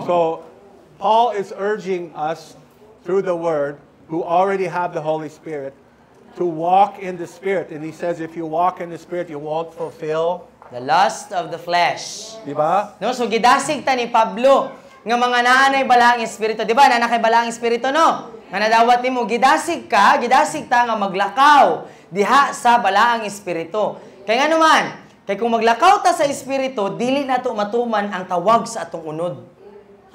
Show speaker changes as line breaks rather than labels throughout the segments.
No?
So, Paul is urging us through the Word, who already have the Holy Spirit, to walk in the Spirit. And he says, if you walk in the Spirit, you won't fulfill
The lust of the flesh.
diba?
No? So, gidasig ta ni Pablo nga mga naanay balaang espiritu. Diba? Nanakay balaang espiritu, no? Nga nadawat nimo, gidasig ta nga maglakaw diha sa balaang espiritu. Kaya nga naman, kay kung maglakaw ta sa espiritu, dili nato matuman ang tawag sa atong unod.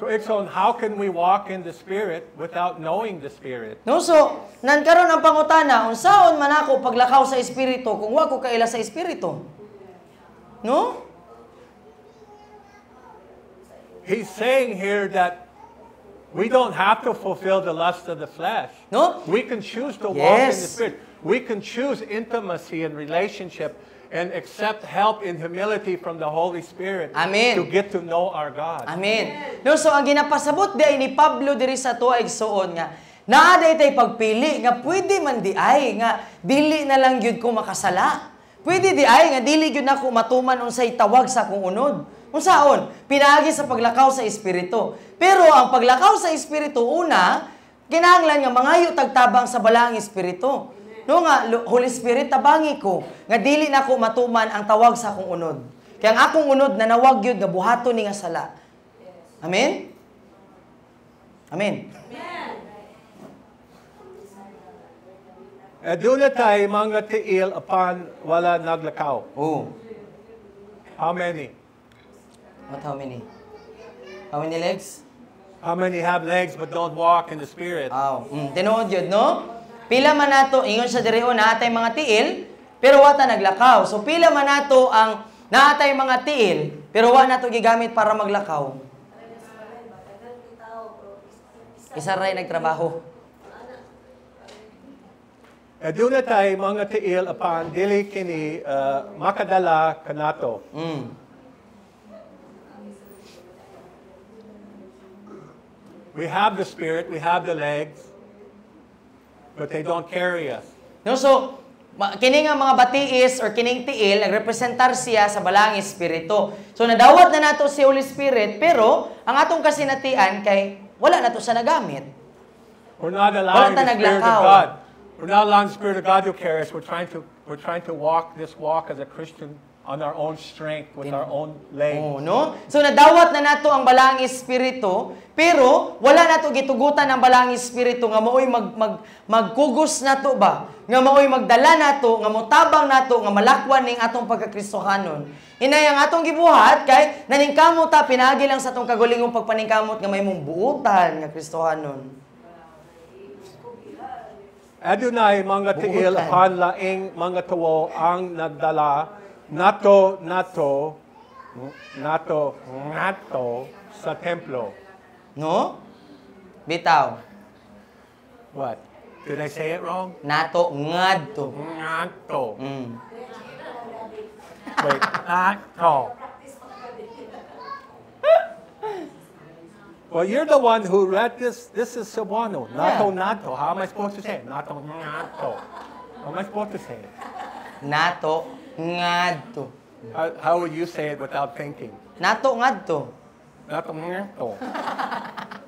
So, Ikson, how can we walk in the Spirit without knowing the Spirit?
No, so, nankaroon ang pangutana, unsaon man ako paglakaw sa espiritu kung wa ko kaila sa espiritu? No?
He's saying here that we don't have to fulfill the lust of the flesh.
No?
We can choose to walk in the
Yes.
Spirit. We can choose intimacy and relationship and accept help in humility from the Holy Spirit
Amen.
to get to know our God.
Amen. No, so ang ginapasabot di ni Pablo diri sa tuwa igsuon nga naa tay pagpili nga pwede man di ay nga dili na lang gyud ko makasala. Pwede di ay nga dili gyud nako matuman unsay tawag sa akong unod. Unsaon? Pinaagi sa paglakaw sa espiritu. Pero ang paglakaw sa espiritu una, kinahanglan nga mangayo tagtabang sa balaang espiritu. No nga Holy Spirit tabangi ko nga dili nako matuman ang tawag sa akong unod. Kaya ang akong unod na nawag gyud nga buhaton ni nga sala. Amen? Amen.
Doon na tayo mga tiil upon wala naglakaw.
Oh.
How many?
What, how many? How many legs?
How many have legs but don't walk in the Spirit?
Aw. Tinuod yun, no? Pila man nato, ingon sa diri naatay mga tiil, pero wata naglakaw. So pila man nato ang naatay mga tiil, pero wa nato gigamit para maglakaw. Isa ray nagtrabaho.
Doon na tayo mga tiil upon dili kini makadala kanato. We have the Spirit, we have the legs, but they don't carry us.
No, so kini nga mga batiis or kining tiil nagrepresentar siya sa balaang espiritu. So nadawat na nato si Holy Spirit, pero ang atong kasinatian kay wala nato siya nagamit.
We're not allowing
Wala ta
the Spirit of
naglakaw.
God. We're not allowing the Spirit of God to carry us. We're trying to walk this walk as a Christian on our own strength, with our own legs.
Oh, no? So nadawat na nato ang balaang espiritu, pero wala nato gitugutan ang balaang espiritu nga maoy magkugos nato ba? Nga maoy magdala nato, nga motabang nato, nga malakwan ning atong pagkakristohanon. Inay ang atong gibuhat kay naningkamot ta pinagi lang sa atong kagulingong pagpaningkamot nga may mong buutan nga kristohanon.
Adunay mga tiil
Buutan.
upon laing mga tuwo ang nagdala nato sa templo.
No? Bitaw.
What? Did I say it wrong?
Nato ngadto.
Nato.
Mm.
Wait, nato. Well, you're the one who read this. This is Cebuano. Nato, nato. How am I supposed to say it? Nato, nato. How am I supposed to say it?
Nato ngadto.
How would you say it without thinking?
Nato ngadto.
Nato, nato.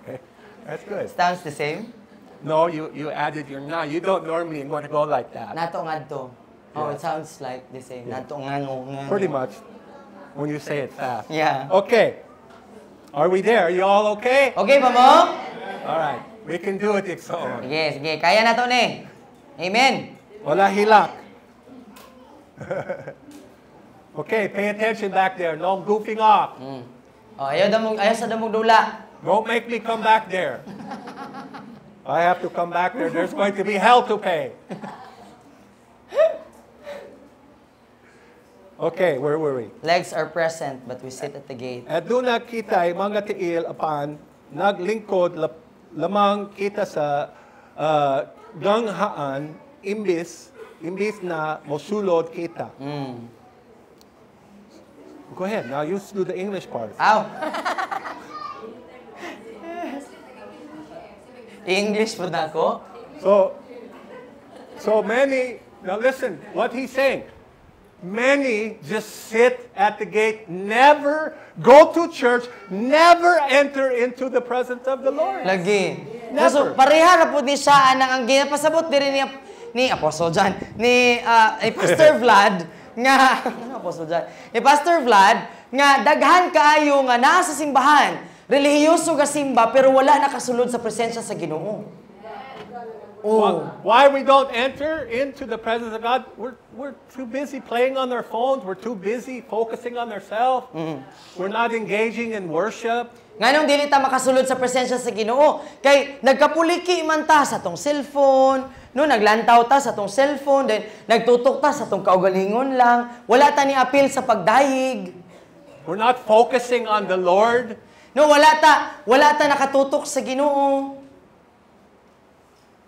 Okay, that's good.
Sounds the same.
No, you added your na. You don't normally want to go like that.
Nato ngadto. Oh,
Yeah.
it sounds like the same.
Yeah.
Nato ngango.
Pretty much, when you say it fast.
Yeah.
Okay. Are we there? Are you all okay?
Okay pa mo?
All right. We can do it, Ikson.
Sige, sige. Kaya na to ni. Amen.
Wala hilak. Okay, pay attention back there. No goofing off.
Oh, ayaw sa damog dula.
Don't make me come back there. I have to come back there. There's going to be hell to pay. Okay, where were we?
Legs are present, but we sit at the gate.
At doon nakita ay mga tiil upon naglingkod lamang kita sa ganghaan imbis na mosulod kita. Go ahead. Now you do the English part.
Ow! English po na ako?
So many, now listen, what he's saying. many just sit at the gate, never go to church, never enter into the presence of the Lord.
Lagi.
Never.
So, pareha na po ni siya ang ginapasabot din ni Apostle John, ni Pastor Vlad, nga, ano Apostle John? Ni Pastor Vlad, nga daghan kaayo nga naa sa simbahan, relihiyoso ga simba, pero wala nakasulod sa presensya sa Ginoo. Oh.
Why we don't enter into the presence of God? We're too busy playing on our phones. We're too busy focusing on ourselves. We're not engaging in worship.
Nganong dili ta makasulod sa presensya sa Ginoo? Kay nagkapuliki man ta sa tong cellphone, no naglantaw ta sa tong cellphone, then nagtutok ta sa tong kaugalingon lang. Wala ta ni apil sa pagdayig.
We're not focusing on the Lord.
No, wala ta nakatutok sa Ginoo.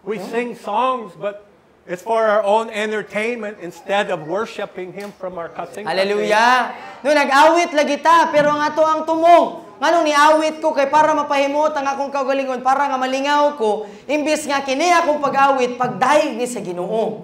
We sing songs, but it's for our own entertainment instead of worshiping Him from our kasing.
Hallelujah. No, nag-awit lagi ta, pero ang ato ang tumong. Nganong niawit ko kay para mapahimot ang akong kaugalingon, para nga malingaw ko, imbis nga kini akong pag-awit, pagdayeg ni sa Ginoo.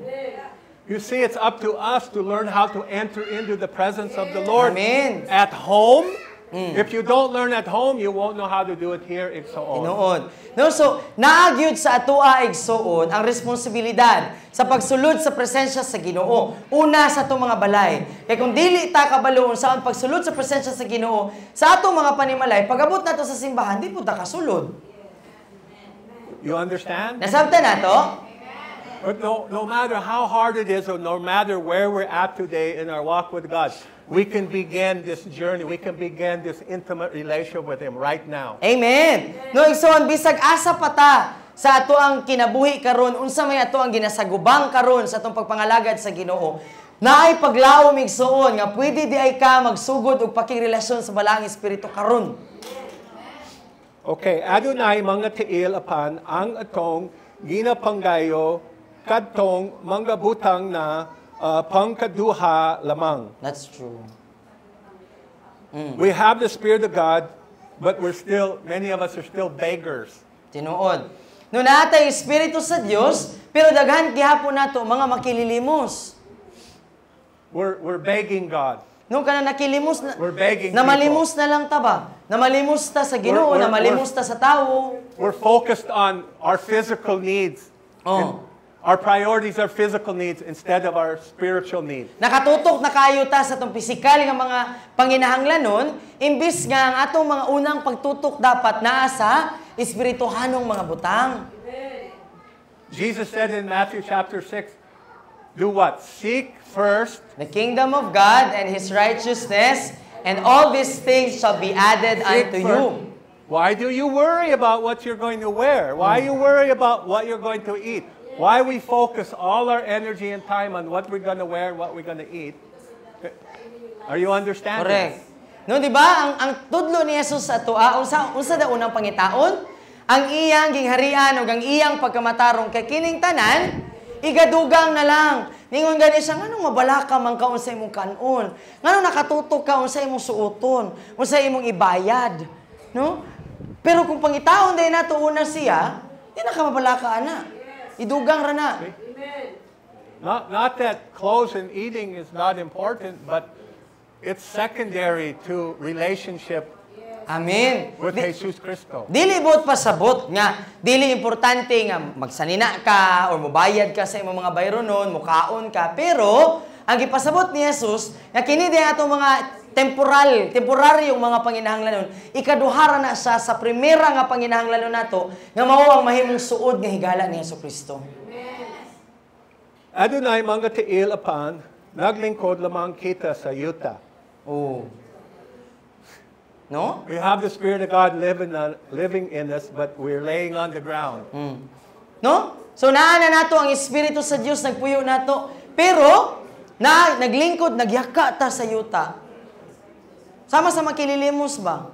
You see, it's up to us to learn how to enter into the presence of the Lord.
Amen.
At home. If you don't learn at home, you won't know how to do it here.
Inoon. No, so, naagyod sa atua igsoon ang responsibilidad sa pagsulod sa presensya sa Ginoo. Una sa atong mga balay. Kaya kung dili ta kabaloon sa pagsulod sa presensya sa Ginoo, sa atong mga panimalay, pag-abot nato sa simbahan, di po ta kasulod.
You understand?
Nasabtan nato?
But no matter how hard it is, or no matter where we're at today in our walk with God, we can begin this journey. We can begin this intimate relationship with Him right now.
Amen. No, igsoon, bisag asa pa ta sa ato ang kinabuhi karon, unsa may ato ang ginasagubang karon sa atong pagpangalagad sa Ginoo. Naay paglaom igsoon nga pwede di ay ka magsugod og pakigrelasyon sa balaang espiritu karon.
Okay, adunay mga tiil apan ang atong ginapanggayo kadtong mga butang na pangkaduha lamang.
That's true.
We have the Spirit of God, but many of us are still beggars.
Tinuod. No natay espiritu sa Dios, pero daghan gihapon nato mga makililimos.
We're begging God.
No kana nakilimos na,
We're begging
namalimos na lang ta ba? Namalimos ta sa Ginoo, namalimos ta sa tawo.
We're focused on our physical needs.
Oh.
Our priorities are physical needs instead of our spiritual needs.
Nakatutok na kayo ta sa itong pisikal nga mga panginahanglanon, imbis nga ang atong mga unang pagtutok dapat naa sa espirituhanong mga butang.
Jesus said in Matthew chapter 6, do what? Seek first
The kingdom of God and His righteousness, and all these things shall be added unto you.
Why do you worry about what you're going to wear? Why you worry about what you're going to eat? Why we focus all our energy and time on what we're going to wear and what we're going to eat? Are you understanding?
Correct. No, di ba? Ang tudlo ni Jesus sa tuwa, unsa da unang pangitaon? Ang iyang gingharian o ang iyang pagkamatarong kay kining tanan, igadugang na lang. Ningon gani siya, nganong mabalaka man ka unsa imong kanon? Nganong nakatutok ka unsa imong suoton? Unsa imong ibayad? No? Pero kung pangitaon day nato una siya, di na ka mabalaka ana. Idugang ra na.
Not that clothes and eating is not important, but it's secondary to relationship
Amen.
with Jesus Cristo.
Dili bot pasabot nga dili importante nga magsanina ka or mobayad ka sa imong mga bayronon, mukaon ka, pero ang gipasabot ni Jesus nga kini di ato mga temporaryong mga panginahanglanon, ikaduhara na siya sa primera nga panginahanglanon nato nga mao ang mahimong suod nga higala ni Jesucristo.
Adunay mga tiil apan naglingkod lamang kita sa yuta.
Oh. No?
We have the Spirit of God living in us, but we're laying on the ground.
No? So naana nato ang Espiritu sa Dios nagpuyo nato, pero naglingkod, nagyaka ta sa yuta. Sama sa makililimos ba?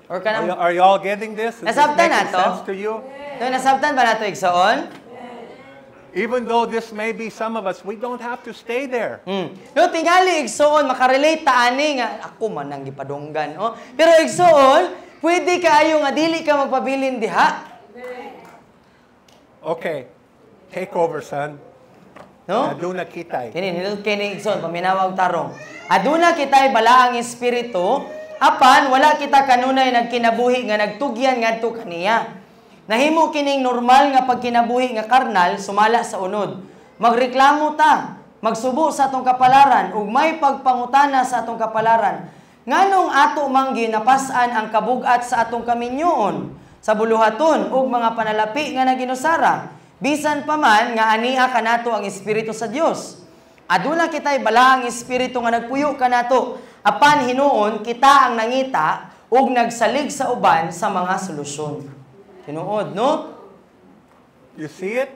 Or kanang
Are you all getting this? Is this
Nasabtan
making
nato?
sense to you?
No, nasabtan ba nato igsoon?
Even though this may be some of us, we don't have to stay there.
No, tingali igsoon makarelate ta ani nga ako man nang gipadunggan, oh. Pero igsoon, pwede kaayo nga dili ka magpabilin diha.
Okay, take over, son.
No?
Aduna kitay.
Kini nindot kini igsoon paminawag tarong. Aduna kitay balaang espiritu, apan wala kita kanunay nagkinabuhi nga nagtugyan ngadto kaniya. Nahimo kining normal nga pagkinabuhi nga karnal sumala sa unod. Magreklamo ta, magsubo sa atong kapalaran ug may pagpangutana sa atong kapalaran. Nganong ato manggi napas-an ang kabugat sa atong kaminyoon, sa buluhaton ug mga panalapi nga naginusara. Bisan pa man nga ania kanato ang espiritu sa Dios. Aduna kitay balaang espiritu nga nagpuyo kanato, apan hinuon kita ang nangita ug nagsalig sa uban sa mga solusyon. Tinuod, no?
You see it?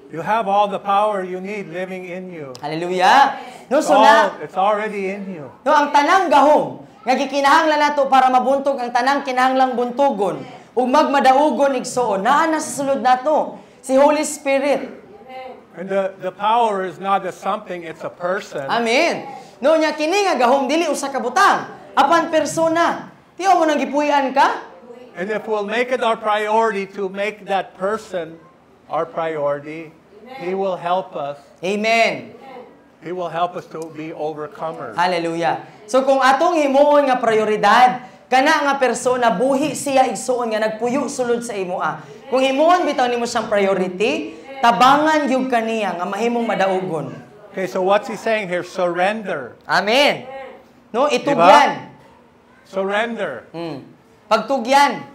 You have all the power you need living in you.
Hallelujah. No, so na,
It's already in you.
no, ang tanang gahom nga gikinahanglan nato para mabuntog ang tanang kinahanglang buntugon ug magmadaugon igsoon naa na sa sulod nato si Holy Spirit.
And the power is not a something, it's a person.
Amen. No nya kini nga gahom dili usa ka butang, apan persona. Tiyo mo nang gipuy-an ka?
And if we'll make it our priority to make that person our priority, He will help us.
Amen.
He will help us to be overcomers.
Hallelujah. So kung atong himuon nga prioridad, kana nga persona buhi siya igsuon nga nagpuyo sulod sa imoa. Kung himuon bitaw nimo siyang priority, tabangan gyud kaniya nga mahimong madaugon.
Okay, so what's he saying here? Surrender.
Amen. No, itugyan.
Surrender.
Pagtugyan.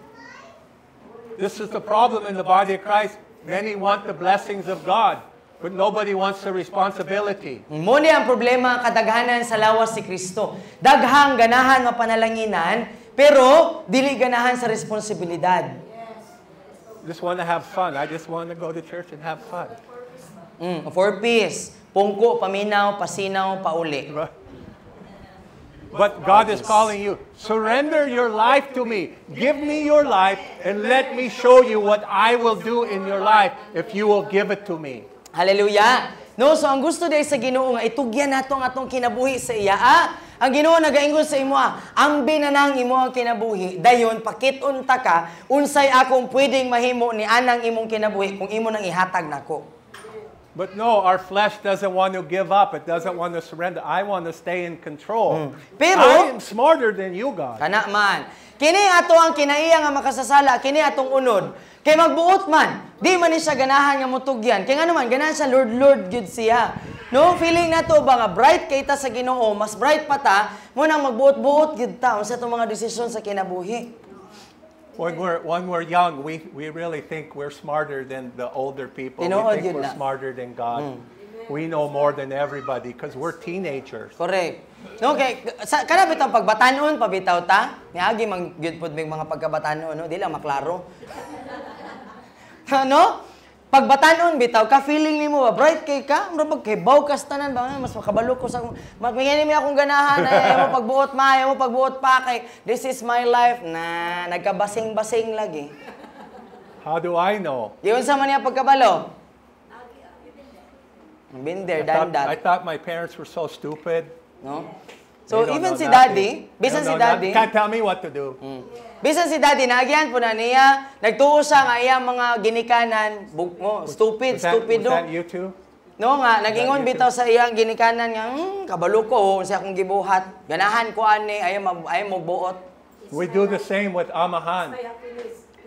This is the problem in the body of Christ. Many want the blessings of God, but nobody wants the responsibility.
Mo ni ang problema kadaghanan sa lawas si Kristo. Daghang ganahan nga panalanginan, pero dili ganahan sa responsibilidad.
Just want to have fun. I just want to go to church and have fun.
For peace. Pungko, paminaw, pasinaw, pauli.
But God is calling you, surrender your life to me. Give me your life and let me show you what I will do in your life if you will give it to me.
Hallelujah. No, so ang gusto day sa Ginoo nga itugyan nato ang atong kinabuhi sa iya. Ang Ginoo nagaingon sa imo, ambi na nang imo ang kinabuhi. Dayon pakit-on ta ka unsay akong pwedeng mahimo ni anang imong kinabuhi kung imo nang ihatag nako.
But no, our flesh doesn't want to give up. It doesn't want to surrender. I want to stay in control.
Pero
I am smarter than you, God.
kana man. Kini ato ang kinaiya nga makasasala, kini atong unod. Kay magbuot man, di man ni siya ganahan nga mutugyan. Kay nga naman, ganahan siya Lord good siya. No, feeling nato ba nga bright kay ta sa Ginoo, mas bright pa ta, mo nang magbuot-buot gid ta unsa itong mga desisyon sa kinabuhi.
When we're young, we really think we're smarter than the older people.
Tinuod
We think
yun
we're
na.
smarter than God. We know more than everybody because we're teenagers.
Correct. Okay, kana bitaw pagbatanon pabitaw ta, niagi man gyud pud mig mga pagkabatanon no, di lang maklaro. Ano? Pagbatanon bitaw ka feeling nimo bright kay ka, mura kay baw kas tanan ba mas makabalo ko sa magpingani mi akong ganahan ay mo pagbuot mo pagbuot pa kay this is my life na nagkabasing-basing lagi.
How do I know?
Diyon sa man niya pagkabalo. Been there, done
I
that.
thought my parents were so stupid.
No? So
They don't
even
know
si
nothing.
Daddy,
They
bisan
don't
si
know
Daddy,
nothing. Can't tell me what to do.
bisan si Daddy, nagyan po na niya, nagtuo siya nga iyang mga ginikanan, stupid,
Was
stupido.
that you too?
No nga, nag-ingon
That
bitaw sa iyang ginikanan nga, kabalo ko, siya akong gibuhat. Ganahan ko ani, ayaw mo buot.
We do the same with Amahan.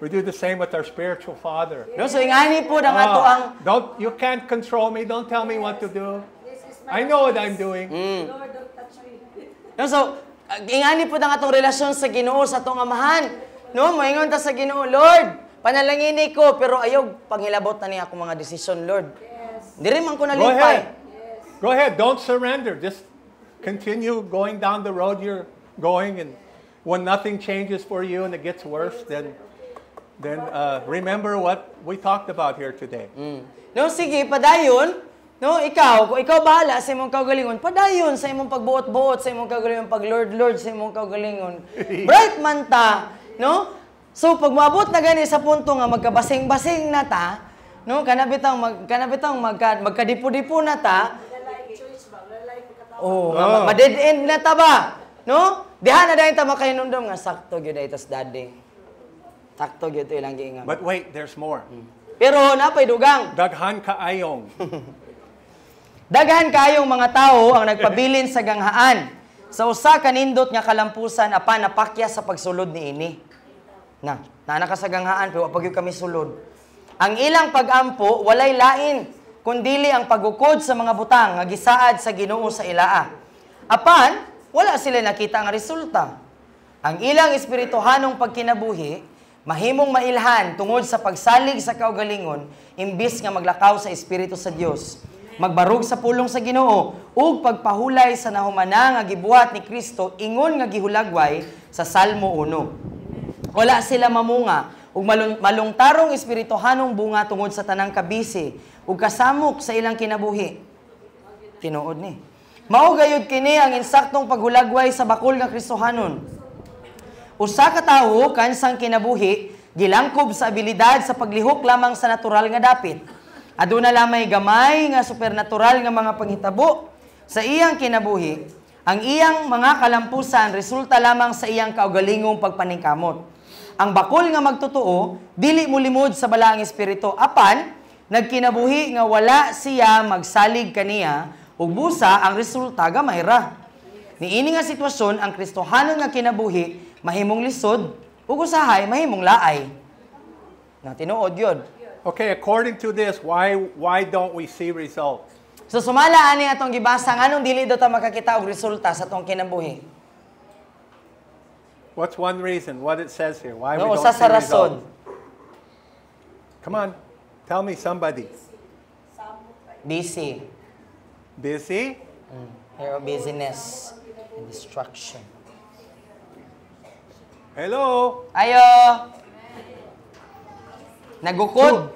We do the same with our spiritual father.
No, so ingani po ang ato ang,
You can't control me. Don't tell me what to do. I know what I'm doing.
Lord, don't touch me.
no, so, ingani po ang atong relasyon sa Ginoo sa atong amahan. No, moingon ta sa Ginoo, Lord, panalangini ko, pero ayaw pangilabot na niya akong mga desisyon, Lord. Diri man ko
Go
nalipay.
ahead. Go ahead. Don't surrender. Just continue going down the road you're going. And when nothing changes for you and it gets worse, then remember what we talked about here today.
No, sige, padayon. No, kung ikaw bahala sa imong kaugalingon, padayon sa imong pagbuot-buot, sa imong kaugalingon, pag-Lord, sa imong kaugalingon. Bright man ta, no? So, pag maabot na gani sa punto nga magkabasing-basing na ta, no, kanabitang magkadipo-dipo na ta, ma-dead end na ta ba? No? Diha na dahil ta makainundom nga sakto gyud ay tas Daddy. Sakto gyud ito ilang giingon.
But wait, there's more.
Pero napay dugang.
Daghan kaayong.
Daghan kayong mga tao ang nagpabilin sa ganghaan. Sa usa ka nindot nga kalampusan apan napakya sa pagsulod niini. Na ka sa ganghaan pero wa pa gyud kami sulod. Ang ilang pag-ampo walay lain kundili ang pagukod sa mga butang nga gisaad sa Ginoo sa ilaa. Apan wala sila nakita nga resulta. Ang ilang espirituhanong pagkinabuhi mahimong mailhan tungod sa pagsalig sa kaugalingon imbis nga maglakaw sa espiritu sa Dios. Magbarog sa pulong sa Ginoo ug pagpahulay sa nahumana nga gibuhat ni Kristo ingon nga gihulagway sa Salmo 1. Wala sila mamunga ug malungtarong espirituhanong bunga tungod sa tanang kabisi ug kasamok sa ilang kinabuhi. Tinuod ni. Mao gayud kini ang insaktong paghulagway sa bakol nga Kristohanon. Usa ka tawo kansang kinabuhi gilangkob sa abilidad sa paglihok lamang sa natural nga dapit. Aduna lamay gamay nga supernatural nga mga panghitabo sa iyang kinabuhi. Ang iyang mga kalampusan resulta lamang sa iyang kaugalingong pagpaningkamot. Ang bakol nga magtotoo dili mulimod sa balaang espiritu apan nagkinabuhi nga wala siya magsalig kaniya ug busa ang resulta gamay ra. Niini nga sitwasyon ang Kristohanon nga kinabuhi mahimong lisod ug usahay mahimong laay. Na tinuod yun.
Okay, according to this, why don't we see results?
So sumala ani atong gibasa nganong dili daw ta makakita og resulta sa atong kinabuhi.
What's one reason? What it says here? Why
No,
we don't
sa
see
rason.
results? Come on, tell me somebody.
Busy.
Busy?
Your busyness and distraction.
Hello?
Ayo. Nagukod.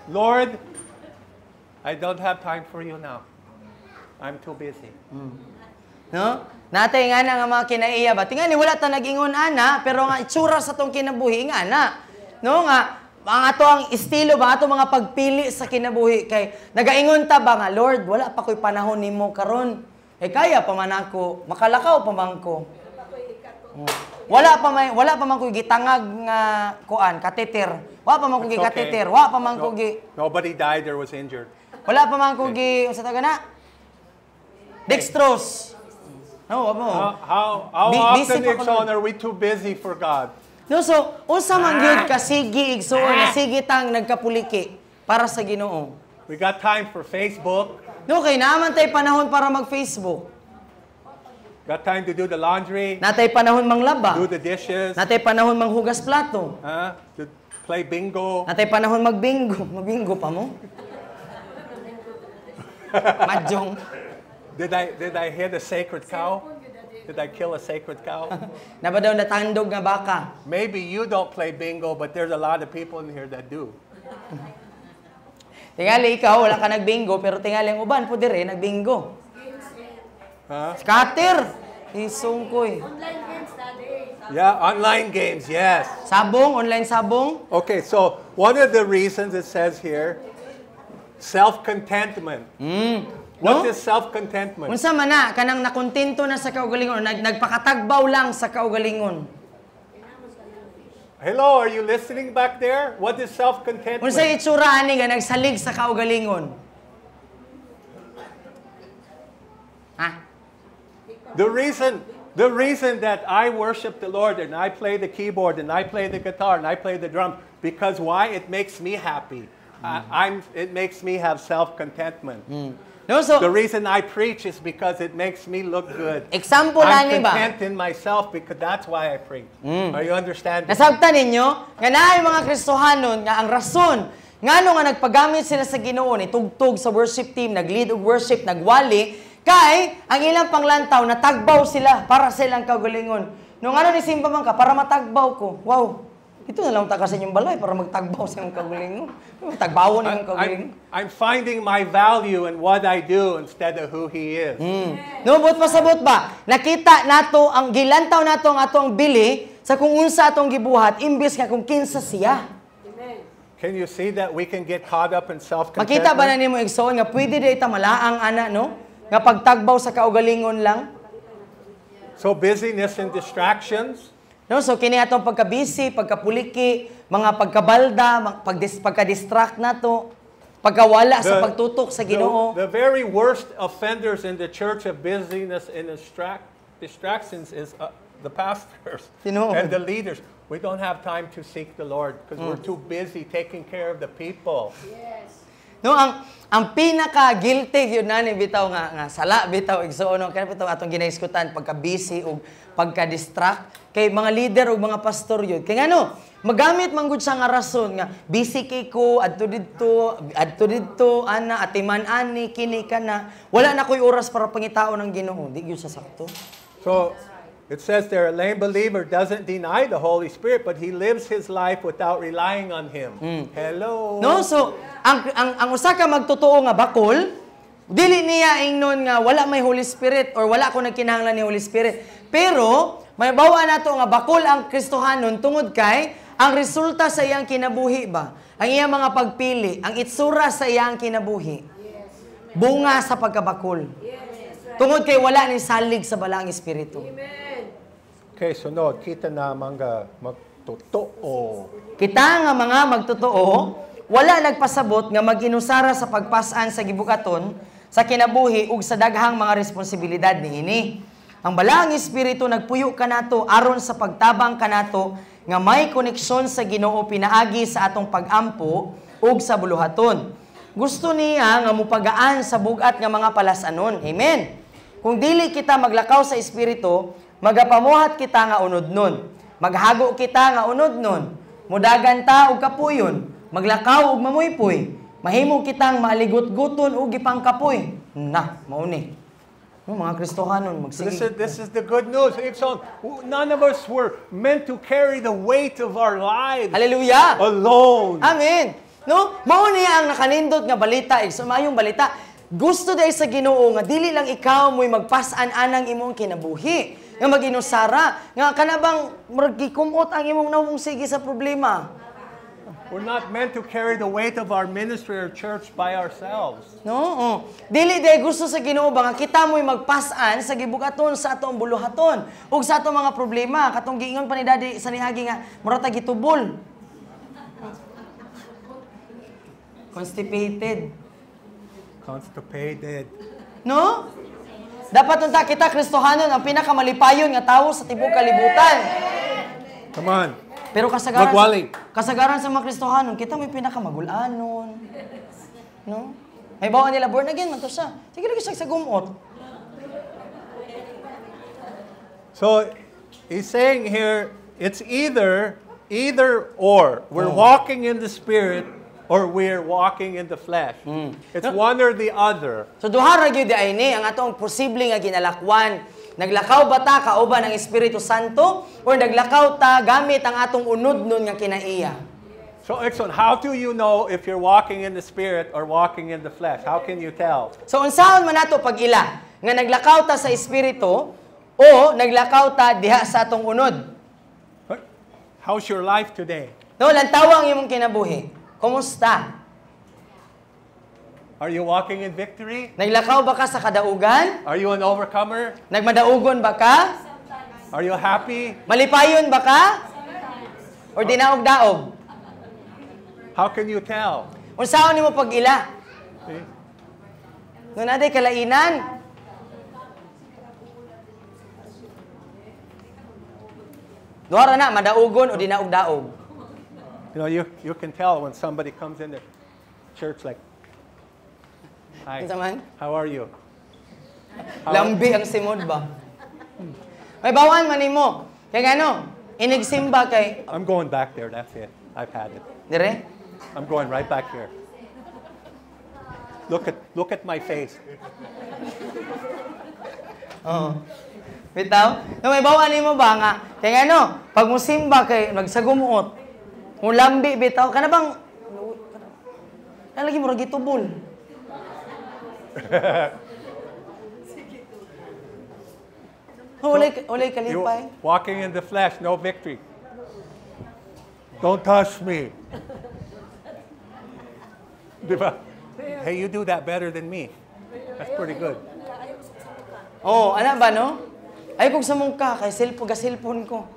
Lord, I don't have time for you now. I'm too busy.
No? Natay nga na nga mga kinaiya ba? Tingani, wala ta nag-ingon ana, pero nga itsura sa tong kinabuhi nga na. No nga, ang ato ang estilo ba, ato mga pagpili sa kinabuhi kay nagaingon ta ba nga, Lord, wala pa ko'y panahon nimo karon. Kaya pa man ako, makalakaw pa man ko. Wala pa man ko'y gitangag nga kuan, kateter. Wala pa man ko'y kateter. Wala pa man ko'y
Nobody died or was injured.
Wala pa man ko'y unsa ta gana? Dextrose. No, mo.
How
Busy
often,
pa ko
Igsoon, are we too busy for God?
No, so unsa man gyud ka sige igsoon na sige tang nagkapuliki para sa Ginoo.
We got time for Facebook.
No, kay naman tay panahon para mag-Facebook.
Got time to do the laundry.
Natay panahon manglaba.
Do the dishes.
Natay panahon manghugas plato.
To play bingo.
Natay panahon magbingo. Magbingo pa mo? Madjong.
Did I hit a sacred cow? Did I kill a sacred cow?
Na ba daw natandog nga baka?
Maybe you don't play bingo, but there's a lot of people in here that do.
Tingali ikaw, wala ka nagbingo, pero tingali ang uban po dire, nagbingo. Scatter! Isungkoy.
Yeah, online games, yes.
Sabong, online sabong.
Okay, so one of the reasons it says here, self-contentment. What is self-contentment?
Unsa man na, kanang nakontento na sa kaugalingon, nagpakatagbaw lang sa kaugalingon.
Hello, are you listening back there? What is self-contentment?
Unsa itsura ani nga nagsalig sa kaugalingon? Ha?
The reason that I worship the Lord and I play the keyboard and I play the guitar and I play the drum, because why? It makes me happy. It makes me have self-contentment.
No, so,
The reason I preach is because it makes me look good.
example
I'm
ani ba?
content in myself because that's why I preach. Are you understanding?
Nasabtan ninyo, nga naay mga Kristohanon nga ang rason ngano nga nagpagamit sila sa Ginoo ni tugtog sa worship team, naglead og worship, nagwali kay ang ilang panglantaw natagbaw sila para sa ilang kaugalingon. Nung ano ni simba man ka para matagbaw ko. Wow. Ito na lang taka sa inyong balay para magtagbaw sa inyong kaugalingon. Tagbawon inyong kaugalingon.
I'm finding my value in what I do instead of who He is.
No, but pasabot ba? Nakita nato ang gilantaw nato ang atong bili sa kung unsa atong gibuhat imbes nga kung kinsa siya.
Can you see that we can get caught up in self-contentment?
Makita ba na nimo igsoon nga pwede day ta malaang ana no? Nga pagtagbaw sa kaugalingon lang?
So busyness and distractions.
No, so kini atong pagka-busy, pagkapuliki, mga pagkabalda, pagka-distract nato, pagkawala sa pagtutok sa Ginoo.
The very worst offenders in the church of busyness and distractions is the pastors and the leaders. We don't have time to seek the Lord because we're too busy taking care of the people.
No, ang pinaka-guilty yun na ni bitaw nga sala bitaw igsuon kaya bitaw atong ginaiskutan pagka-busy o pagka-distract kay mga leader o mga pastor yun. Kaya ngano, magamit man gud siya nga rason nga busy kay ko adto didto ana atiman ani kini kana wala na koy oras para pangitao ng Ginoo. Di gyud sa sakto.
So it says there, a lame believer doesn't deny the Holy Spirit, but he lives his life without relying on Him. Hello?
No, so, ang usa ka magtotoo nga bakol, dili niya ingnon nga wala may Holy Spirit or wala ko nagkinahanglan ni Holy Spirit. Pero, may bawa na to nga bakol ang Kristohanon tungod kay ang resulta sa iyang kinabuhi ba? Ang iyang mga pagpili, ang itsura sa iyang kinabuhi. Bunga sa pagkabakol. Tungod kay wala ni salig sa balang espiritu.
Okay, sunod, kita na mga magtotoo.
Kita nga mga magtotoo, wala nagpasabot nga mag-inusara sa pagpasan sa gibukaton sa kinabuhi ug sa daghang mga responsibilidad niini. Ang balang espiritu nagpuyo kanato aron sa pagtabang kanato nga may koneksyon sa Ginoo pinaagi sa atong pag-ampo ug sa buluhaton. Gusto niya nga mupagaan sa bugat nga mga palasanon. Amen. Kung dili kita maglakaw sa espiritu, magapamuhat kita nga unod nun. Maghago kita nga unod nun. Mudagan ta og kapuyon. Maglakaw og mamuypoy. Mahimo kitang maaligot-guton og ipangkapoy. Na, mauni. Mga Kristohanon, magsige.
This is the good news. None of us were meant to carry the weight of our lives
Hallelujah!
alone.
Amen. No? Mauni ang nakanindot nga balita. Mayong balita. Gusto dahil sa Ginoo nga dili lang ikaw mo'y magpasan anang imong kinabuhi. Nga mag-inusara, nga kanabang magkikumot ang imong nawong sige sa problema.
We're not meant to carry the weight of our ministry or church by ourselves.
No? Dili day gusto sa Ginoo ba nga kita mo'y magpasan sa gibugaton sa atong buluhaton ug sa atong mga problema katong giingon pa ni Daddy sa niagi nga murag ta gitubol. Constipated. No? Dapat unta kita Kristohanon ang pinakamalipayon nga tawo sa tibuok kalibutan.
Come on.
Pero kasagaran sa mga Kristohanon, kita may pinakamagulanon. No? May bawa nila born again man to siya. Sige lagi siya sa gumot.
So he's saying here it's either or. We're walking in the Spirit or we're walking in the flesh. It's one or the other.
So duha ra gyud ay ni ang atong posible nga ginalakwan. Naglakaw ba ta kauban ng Espiritu Santo or naglakaw ta gamit ang atong unod nun nga kinaiya?
So Exxon, how do you know if you're walking in the Spirit or walking in the flesh? How can you tell?
So unsaon man nato pag-ila nga naglakaw ta sa Espiritu o naglakaw ta diha sa atong unod?
How's your life today?
No, lantawa ang imong kinabuhi. Kumusta?
Are you walking in victory?
Naglakaw ba ka sa kadaugan?
Are you an overcomer?
Nagmadaugon ba ka?
Are you happy?
Malipayon ba ka? O dinaog-daog?
How can you tell?
Unsaon nimo pag-ila?
See?
No naday kalainan. Duha na madaugon o dinaog-daog.
You know, you can tell when somebody comes in the church like, hi, how are you?
Lambi ang simod ba? May bawaan man nimo. Kaya gano, inigsimba kay...
I'm going back there, that's it. I've had it.
Dire?
I'm going right back here. Look at my face.
Oo. Bitaw? No, may bawaan nimo ba nga? Kaya gano, pag musimba kay nagsagumuot, kung lambi bitaw, ka na bang... Nalagi mo rin gitubol. Ulay kalipay.
Walking in the flesh, no victory. Don't touch me. Diba? Hey, you do that better than me. That's pretty good.
Oh, ano ba, no? Ay, kung sa mungka, kay cellphone ko.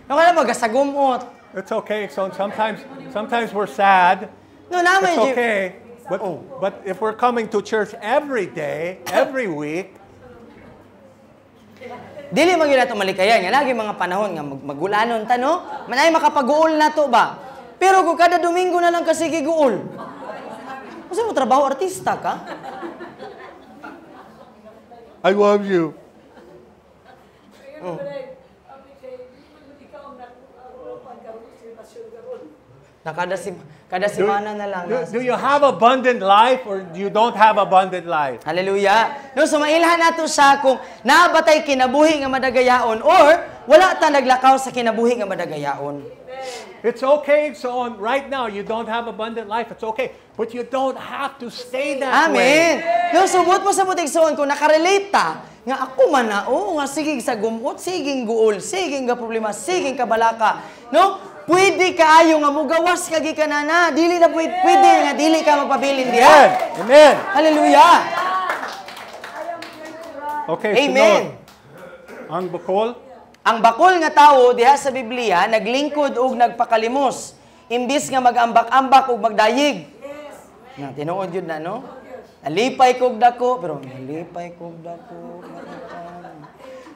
No kana magasagumot.
It's okay. So sometimes we're sad.
No naman
It's okay. But if we're coming to church every day, every week,
dili man gyud nato malikayan nga lagi mga panahon nga magulanon ta no. Manay makapag-uol nato ba. Pero kung kada Domingo na lang kasi giguol. Kasi mo trabaho artista ka?
I love you.
Kada semana na lang.
Do you have abundant life or you don't have abundant life?
Hallelujah. No, so mailhan nato sa kung nabatay kinabuhi nga madagayaon or wala ta naglakaw sa kinabuhi nga madagayaon.
It's okay. So right now you don't have abundant life. It's okay. But you don't have to stay that
Amen.
way.
No, subot mo sa butigsoon kung nakarelate ta nga ako man na nga sigig sa gumot, siging guol, siging ga problema, siging kabalaka. No? Pwede kaayo nga mugawas kagi kanana. Dili na pwede nga dili ka magpabilin diha.
Amen.
Hallelujah.
Okay,
Amen.
sunod. Ang bakol.
Ang bakol nga tawo diha sa Biblia naglingkod ug nagpakalimos imbis nga magambak-ambak ug magdayig. Na tinuod yun na no? Nalipay kog dako pero nalipay kog dako.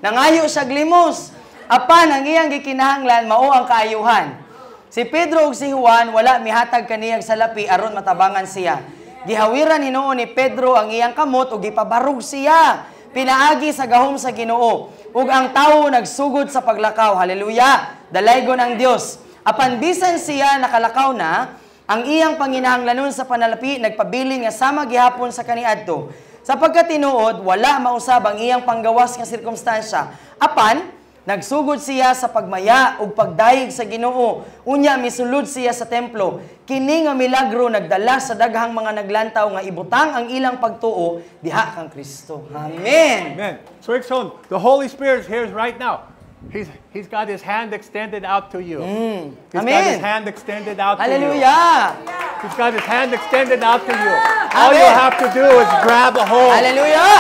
Nangayo sa glimos. Apan ang iyang gikinahanglan mao ang kaayuhan. Si Pedro ug si Juan wala mihatag kaniyang salapi aron matabangan siya. Gihawiran hinuon ni Pedro ang iyang kamot ug gipabarog siya. Pinaagi sa gahom sa Ginoo. Ug ang tawo nagsugod sa paglakaw. Hallelujah! Dalaygon ang Dios. Apan bisan siya nakalakaw na, ang iyang panginahanglanon sa panalapi nagpabilin nga sama gihapon sa kaniadto. Sapagkat tinuod wala mausab ang iyang panggawas nga sirkumstansya. Apan nagsugod siya sa pagmaya ug pagdayeg sa Ginoo. Unya misulod siya sa templo. Kini nga milagro nagdala sa daghang mga naglantaw nga ibutang ang ilang pagtuo diha kang Kristo. Amen.
Amen. So it's on. The Holy Spirit is here right now. He's got his hand extended out to you. He's got his
Amen.
hand extended out to you.
Hallelujah.
He's got his hand extended out to you. All
Amen.
you have to do is grab a hold.
Hallelujah.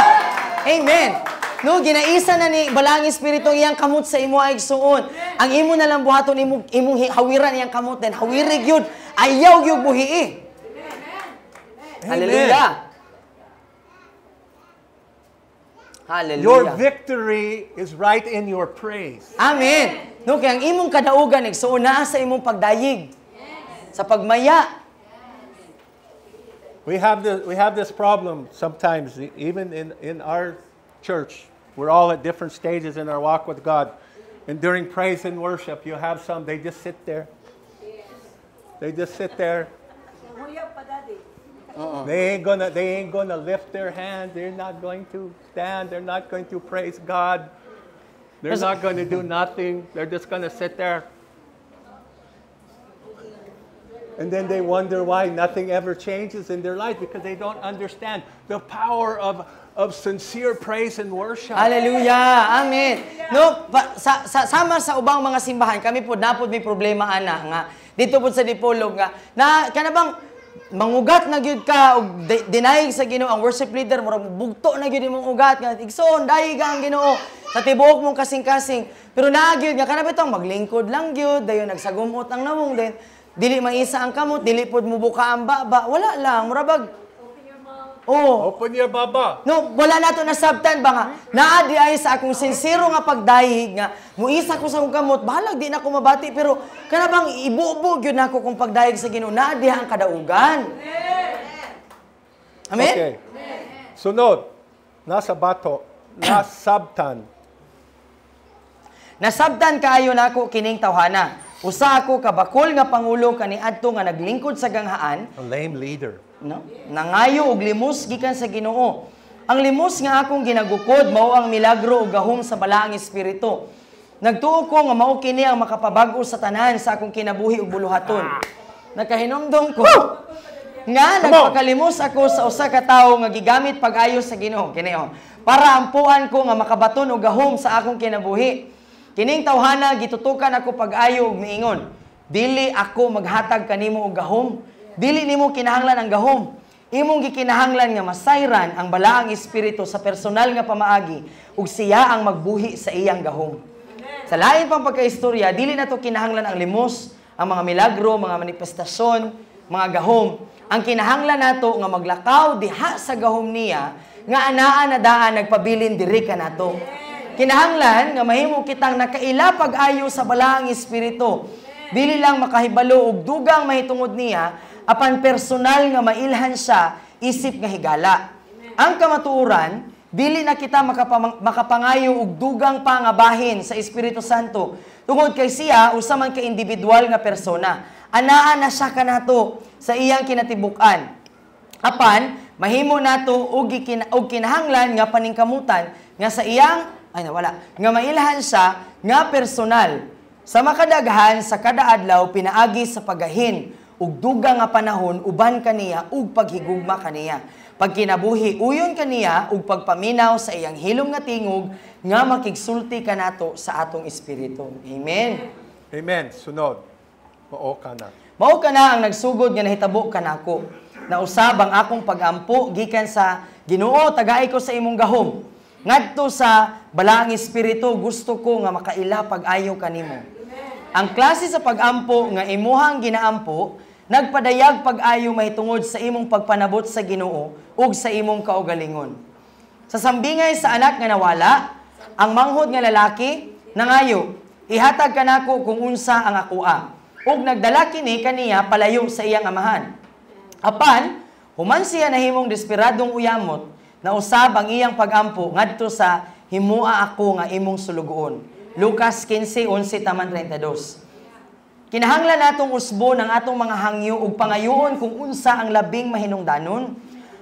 Amen. No, ginaisa na ni balang espiritu ang iyang kamot sa imo ay igsuon. Ang imo na lang buhaton imong hawiran iyang kamot den hawirig yun. Ayaw gyud buhii. Hallelujah. Hallelujah.
Your victory is right in your praise.
Amen. No, kaya ang imong kadaugan igsuon naa sa imong pagdayig. Sa pagmaya.
We have this problem sometimes, even in our church. We're all at different stages in our walk with God. And during praise and worship, you have some, they just sit there. They just sit there. They ain't gonna lift their hand. They're not going to stand. They're not going to praise God. They're not going to do nothing. They're just going to sit there. And then they wonder why nothing ever changes in their life because they don't understand the power of sincere praise and worship.
Hallelujah. Amen. No, sama sa ubang mga simbahan, kami po napod may problema ana nga dito po sa Dipolog nga na kanabang mangugat na gyud ka og deny sa Ginoo ang worship leader murag bugto na gyud imong ugat nga igsoon dai ka ang Ginoo sa tibuok mong kasing-kasing pero naa gyud nga kana bitong maglingkod lang gyud dayon nagsagumot ang namong din dili maisa ang kamot dili pod mo buka ang baba wala lang murabag
Open your baba.
No, wala nato na sabtan ba nga. Naa di ay sa akong sincero nga pagdayeg nga muisa ko sa akong kamot, bahalag di na ako mabati pero kana bang ibubo gyud nako kung pagdayeg sa Ginoo naa diha ang kadaugan. Amen.
Okay. Sunod. Nasa bato. Nasabtan.
Nasabtan kaayo nako kining tawhana. Usa ako ka bakol nga pangulo kaniadto nga naglingkod sa ganghaan.
A lame leader.
No? Nangayo og limos gikan sa Ginoo. Ang limos nga akong ginagukod mao ang milagro ug gahom sa balaang espiritu. Nagtuo ko nga mao kini ang makapabag-o sa tanan sa akong kinabuhi ug buluhaton. Nakahinumdom ko nga nagpakalimos ako sa usa ka tawo nga gigamit pag-ayo sa Ginoo kini para ampuan ko nga makabaton og gahom sa akong kinabuhi. Kining tawhana gitutukan ako pag-ayo ug miingon, dili ako maghatag kanimo og gahom. Dili nimo kinahanglan ang gahom. Imong gikinahanglan nga masayran ang balaang espiritu sa personal nga pamaagi ug siya ang magbuhi sa iyang gahom. Sa lain pang pagkaistorya, dili na to kinahanglan ang limos, ang mga milagro, mga manifestasyon, mga gahom. Ang kinahanglan nato nga maglakaw diha sa gahom niya, nga anaa na daan nagpabilin diri ka nato. Kinahanglan nga mahimo kitang nakaila pag-ayo sa balaang espiritu. Dili lang makahibalo og dugang mahitungod niya, apan personal nga mailhan siya, isip nga higala. Ang kamatuoran, dili na kita makapangayo og dugang pangabahin sa Espiritu Santo. Tungod kay siya, usa man ka individual nga persona. Anaa na siya kanato sa iyang kinatibuk-an. Apan, mahimo nato og kinahanglan nga paningkamutan nga sa iyang nga mailhan siya nga personal. Sa makadaghan sa kada adlaw pinaagi sa pagahin ug dugang nga panahon uban kaniya ug paghigugma kaniya. Pag kinabuhi uyon kaniya ug pagpaminaw sa iyang hilom nga tingog nga makigsulti kanato sa atong espiritu. Amen.
Amen. Sunod. Mao ka na.
Mao ka na ang nagsugod nga nahitabo kanako. Na usab ang akong pagampo gikan sa Ginoo tagay ko sa imong gahom. Ngadto sa balaang espiritu gusto ko nga makaila pag-ayo kanimo. Ang klase sa pagampo nga imuhang ginaampo nagpadayag pag-ayo mahitungod sa imong pagpanabot sa Ginoo ug sa imong kaugalingon. Sa sambingay sa anak nga nawala, ang manghod nga lalaki nangayo, ihatag kanako kung unsa ang akua. Ug nagdala kini kaniya palayo sa iyang amahan. Apan, human siya nahimong desperadong uyamot, na usab ang iyang pagampo ngadto sa himua ako nga imong sulugoon. Lucas 15:11-32. Kinahanglan natong usbon ang atong mga hangyo ug pangayoon kung unsa ang labing mahinungdanon.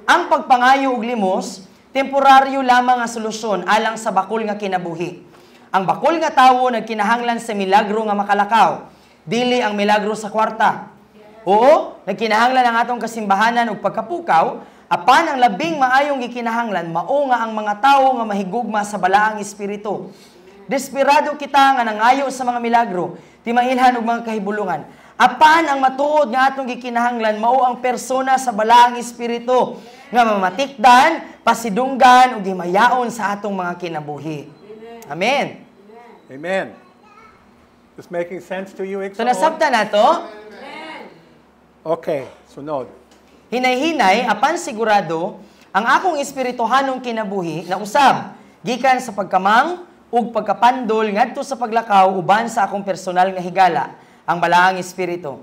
Ang pagpangayo og limos, temporaryo lamang nga solusyon alang sa bakol nga kinabuhi. Ang bakol nga tawo nagkinahanglan sa milagro nga makalakaw, dili ang milagro sa kwarta. Oo, nagkinahanglan ang atong kasimbahanan ug pagkapukaw, apan ang labing maayong gikinahanglan mao nga ang mga tawo nga mahigugma sa balaang espiritu. Desperado kita nga nangayo sa mga milagro, timailhan og mga kahibulungan. Apan ang matuod nga atong gikinahanglan mao ang persona sa balaang espiritu nga mamatikdan, pasidunggan ug himayaon sa atong mga kinabuhi. Amen.
Amen. Is making sense to you,
So nasabta na to?
Okay, sunod.
Hinay-hinay apan sigurado ang akong espirituhanong kinabuhi na usab gikan sa pagkamang ug pagkapandol ngadto sa paglakaw uban sa akong personal nga higala, ang balaang espiritu.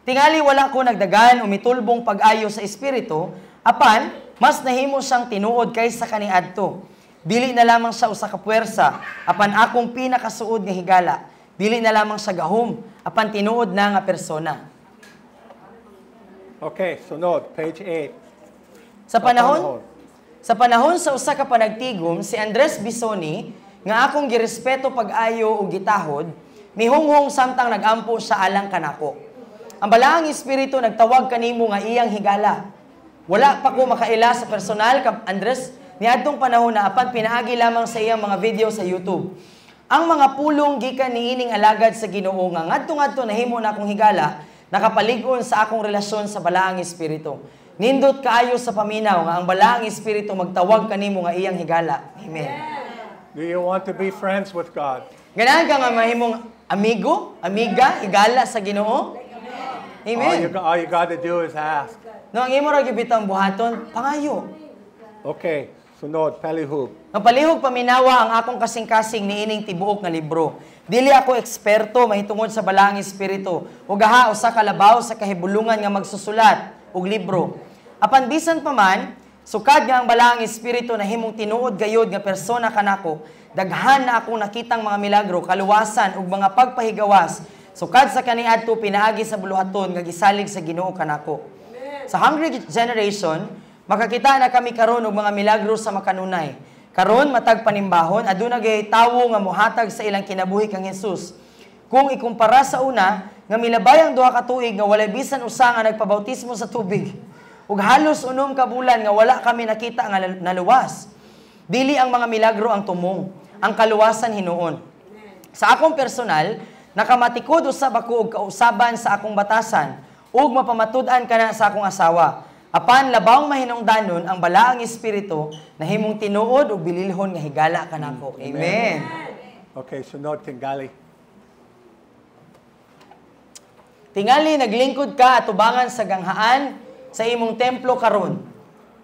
Tingali wala ko nagdagan o mitulbong pag-ayo sa espiritu, apan mas nahimo siyang tinuod kaysa kaniadto. Dili na lamang siya usa ka puwersa, apan akong pinakasuod nga higala. Dili na lamang siya gahom, apan tinuod na nga persona.
Okay, sunod, page 8.
Sa panahon sa usa ka panagtigom, si Andres Bisoni, nga akong girespeto pag-ayo o gitahod, mihunghong samtang nagampo sa alang kanako. Ang balaang espiritu nagtawag kanimo nga iyang higala. Wala pa ko makaila sa personal kap Andres niadtong panahon na apan pinaagi lamang sa iyang mga video sa YouTube. Ang mga pulong gikan niining alagad sa Ginoo nga ngadto-ngadto nahimo na akong higala, nakapalig-on sa akong relasyon sa balaang espiritu. Nindot kaayo sa paminaw nga ang balaang espiritu magtawag kanimo nga iyang higala. Amen.
Do you want to be friends with God?
Ganahan ka nga mahimong amigo, amiga, higala sa Ginoo? Amen.
All you got to do is ask.
No, ang imo ra gibitang buhaton, pangayo.
Okay, sunod, palihug.
Ang palihog paminawa ang akong kasing-kasing niining tibuok nga libro. Dili ako eksperto mahitungod sa balaang espiritu. Ug gaha usa ka labaw sa kahibulungan nga magsusulat og libro. Apan bisan pa man, sukad nga ang balaang espiritu na himong tinuod gayod nga persona kanako, daghan na akong nakitang mga milagro, kaluwasan ug mga pagpahigawas. Sukad sa kaniadto pinaagi sa buluhaton nga gisalig sa Ginoo kanako. Sa hungry generation, makakita na kami karon og mga milagro sa makanunay. Karon matag panimbahon aduna gay tawo nga mohatag sa ilang kinabuhi kang Hesus. Kung ikumpara sa una nga milabay ang duha ka tuig nga walay bisan usa nga nagpabautismo sa tubig. Ug halos unom ka bulan nga wala kami nakita nga naluwas. Dili ang mga milagro ang tumong, ang kaluwasan hinuon. Sa akong personal, nakamatikod usab ako og kausaban sa akong batasan ug mapamatud-an kana sa akong asawa. Apan labawng mahinungdanon ang balaang espiritu na himong tinuod ug bililhon nga higala kanako. Amen.
Okay, sunod tingali.
Tingali naglingkod ka atubangan sa ganghaan sa imong templo karon.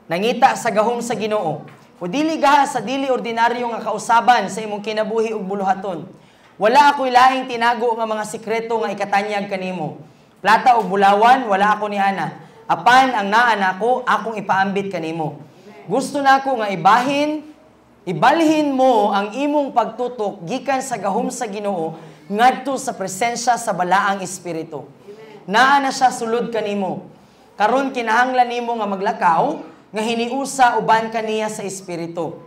Nangita sa gahom sa Ginoo. O dili gaha sa dili ordinaryo nga kausaban sa imong kinabuhi ug buluhaton. Wala ako'y laing tinago nga mga sikreto nga ikatanyag kanimo. Plata ug bulawan wala ako ni ana. Apan ang naa nako akong ipaambit kanimo. Gusto nako nga ibalhin mo ang imong pagtutok gikan sa gahom sa Ginoo ngadto sa presensya sa balaang espiritu. Naa na siya sulod kanimo. Karon kinahanglan nimo nga maglakaw nga hiniusa uban kaniya sa espiritu.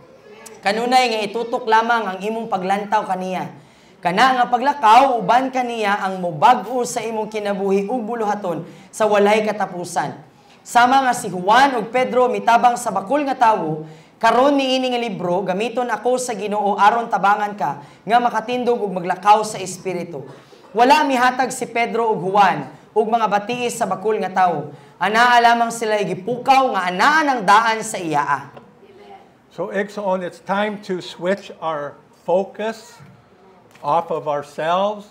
Kanunay nga itutok lamang ang imong paglantaw kaniya. Kana nga paglakaw uban kaniya ang mobag-o sa imong kinabuhi ug buluhaton sa walay katapusan. Sama nga si Juan ug Pedro mitabang sa bakul nga tawo, karon niini nga libro gamiton ako sa Ginoo aron tabangan ka nga makatindog ug maglakaw sa espiritu. Wala mihatag si Pedro ug Juan ug mga batiis sa bakul nga tawo. Anaa lamang sila gipukaw nga anaa ng daan sa iyaa.
So, Igsoon, it's time to switch our focus off of ourselves,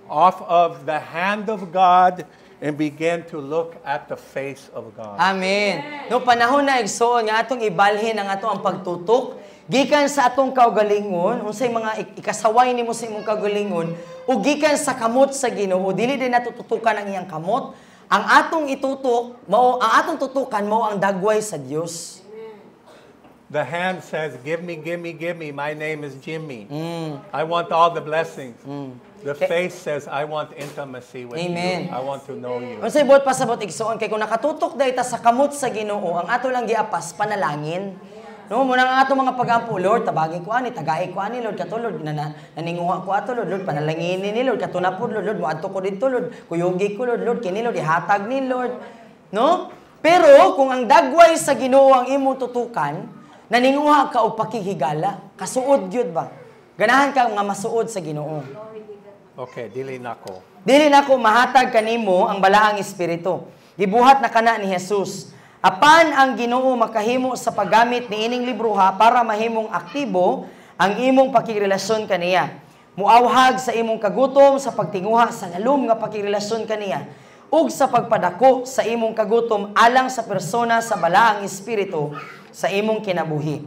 off of the hand of God, and begin to look at the face of God.
Amen. No panahon na igsoon nga atong ibalhin ang ato ang pagtutok gikan sa atong kaugalingon, unsay mga ikasaway nimo sa imong kaugalingon, ug gikan sa kamot sa Ginoo, dili din nato tutukan ang iyang kamot. Ang atong itutok, ang atong tutukan mo ang dagway sa Dios.
The hand says, give me, my name is Jimmy. I want all the blessings. The face says, I want intimacy with
Amen.
you. I want to know you.
Unsay buot pasabot igsoon kay kung nakatutok dayta sa kamot sa Ginoo, ang ato lang giapas panalangin. No, muna nga ato mga pagampo, Lord, tabagi ko ani, tagai ko ani, Lord, kato Lord, naninguha ko ato, Lord, panalangin ni Lord, kato na po, Lord, muadto ko dito, Lord, kuyugi ko, Lord, kini, Lord, ihatag ni Lord. No? Pero, kung ang dagway sa Ginoo ang imong tutukan, naninguha ka o pakihigala, kasuod gyud ba? Ganahan ka nga masuod sa Ginoo.
Okay, dili nako.
Dili nako mahatag kanimo ang balaang espiritu. Gibuhat na kana ni Jesus. Apan ang Ginoo makahimo sa paggamit ni ining libruha para mahimong aktibo ang imong pakigrelasyon kaniya. Muawhag sa imong kagutom sa pagtinguha sa lalom nga pakigrelasyon kaniya ug sa pagpadako sa imong kagutom alang sa persona sa balaang espiritu sa imong kinabuhi.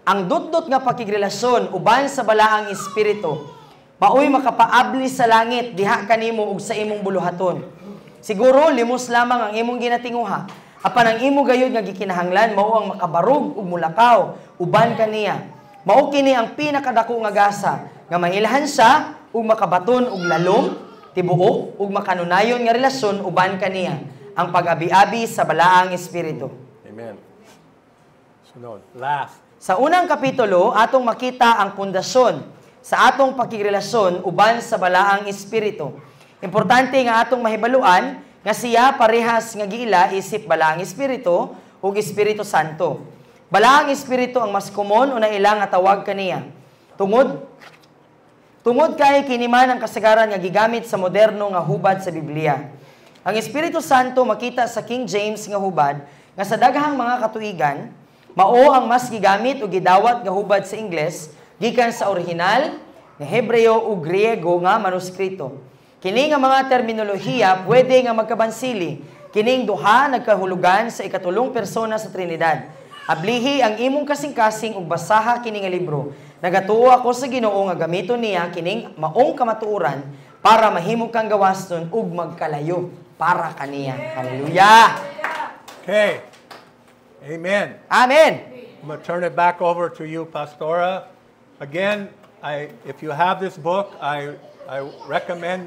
Ang dutdot nga pakigrelasyon uban sa balaang espiritu maoy makapaabli sa langit diha kanimo ug sa imong buluhaton. Siguro limos lamang ang imong ginatinguha. Apan ang imo gayud nga gikinahanglan mao ang makabarog ug mulakaw uban kaniya. Mao kini ang pinakadako nga gasa nga mailhan siya ug makabaton og lalom, tibuok ug makanunayon nga relasyon uban kaniya, ang pag-abi-abi sa balaang espiritu.
Amen. Sunod, last.
Sa unang kapitulo, atong makita ang pundasyon sa atong pakigrelasyon uban sa balaang espiritu. Importante nga atong mahibaluan nga siya parehas nga giila isip balaang espiritu ug Espiritu Santo. Balaang espiritu ang mas komon o naila nga tawag kaniya. Tungod kay kini man ang kasagaran nga gigamit sa moderno nga hubad sa Biblia. Ang Espiritu Santo makita sa King James nga hubad nga sa daghang mga katuigan mao ang mas gigamit o gidawat nga hubad sa Ingles gikan sa orihinal nga Hebreo ug Griego nga manuskrito. Kini nga mga terminolohiya pwede nga magkabansili. Kining duha nagkahulugan sa ikatulong persona sa Trinidad. Ablihi ang imong kasing-kasing ug basaha kini nga libro. Nagatuo ako sa Ginoo nga gamiton niya kining maong kamatuoran para mahimo kang gawaston ug magkalayo para kaniya. Hallelujah.
Okay. Amen.
Amen.
I'm going to turn it back over to you, Pastora. Again, if you have this book, I recommend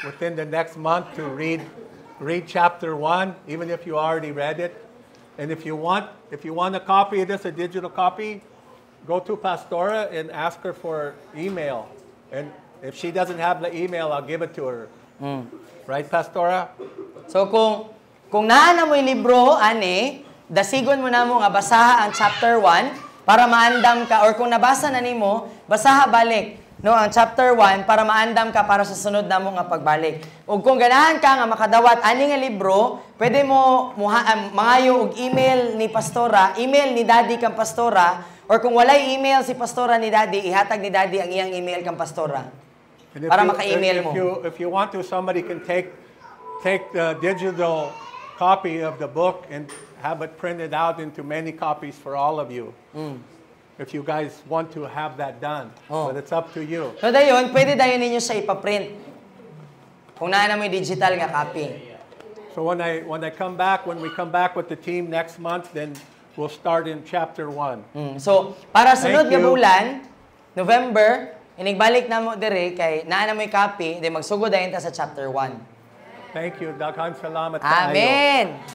within the next month to read chapter 1, even if you already read it. And if you want a copy of this, a digital copy, go to Pastora and ask her for email. And if she doesn't have the email, I'll give it to her. Right, Pastora?
So kung naa na mo yung libro, dasigon mo na mo nga basaha ang chapter 1 para maandam ka, or kung nabasa na nimo, basaha balik. no, ang chapter 1 para maandam ka para sa sunod namo nga pagbalik. Ug kung ganahan ka nga makadawat ani nga libro, pwede mo mangayo og email ni pastora, email ni daddy kang pastora, or kung walay email si pastora ni daddy, ihatag ni daddy ang iyang email kang pastora.
And
Para maka-email mo.
If you want to, somebody can take the digital copy of the book and have it printed out into many copies for all of you. If you guys want to have that done.
Oh.
But it's up to you.
So dayon, pwede dayon ninyo siya ipaprint. Kung naa na mo yung digital nga copy.
So when we come back with the team next month, then we'll start in chapter 1.
So, para sunod nga
Thank you.
bulan, November, inigbalik na mo dire kay naa na mo yung copy, then magsugod dayon ta sa chapter 1.
Thank you. Daghang salamat kaayo.
Amen!